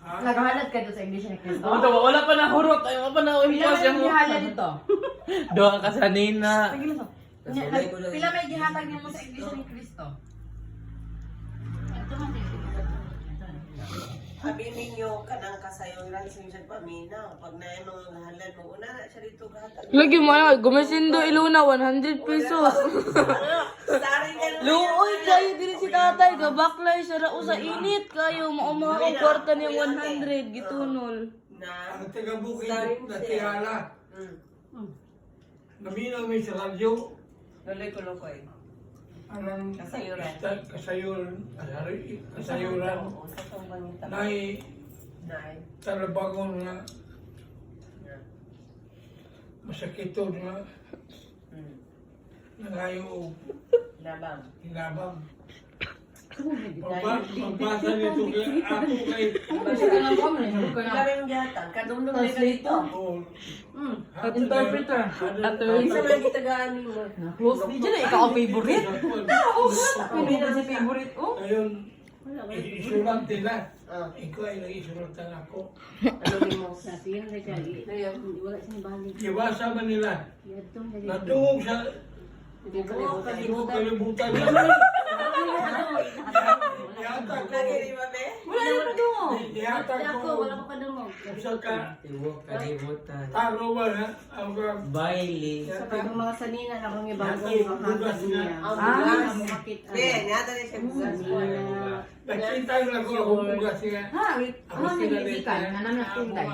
Naghahanap ka doon sa Iglesia ni Cristo. Wala pa na hurot. Wala pa na Pila umiwas may yung gihatag dito? doon ka sa nina. Pila may gihatag niyo mo sa Iglesia ni Cristo? Sabi ninyo, kanang kasayon lang siya pamina. Pag na yung mga gahalan mo, una na siya dito gahatag. Lagi mo na, gumasindo iluna, 100 pesos. Sorry ka na. Luoy kayo din si tatay, gabaklay siya rao sa init kayo. Maumaha ko kwarta niyang 100, gitunol. Na, Ang taga-bukid na tirala. Naminaw may sa radyo. Nuloy ko lokoy. Anong Kasayuran. kasayuran. Oo, sa pangbanita. Nay Nay. talabagon nga masakito nga nangayo Labang. hinabang. Magbasa nito kay ako kay Kasi ka lang kami, sabi ko na. Kami yung gihatag. Kadumdum na ka dito. Interpreter. Isa man gitagaan mo. Close di dyan, ikaw ang favorite. Pwede na si favorite. Oh. Ngayon, isulat nila. Ikaw ay nag-isulatan ako. Ano din mo? Iwasa man nila. Natungog sa kalibutan. Ihatag ko. Lagi rin ba, be? Wala na pa doon. Ihatag ko. Sa ka. Taro ba na? Ang Bailey. Sa mga sanina na kung ibang Natay, bugas niya. Ang makit. Be, nata rin siya bugas. Nakita lang ko ang bugas niya. Ha, ano may ikan na naman tunday.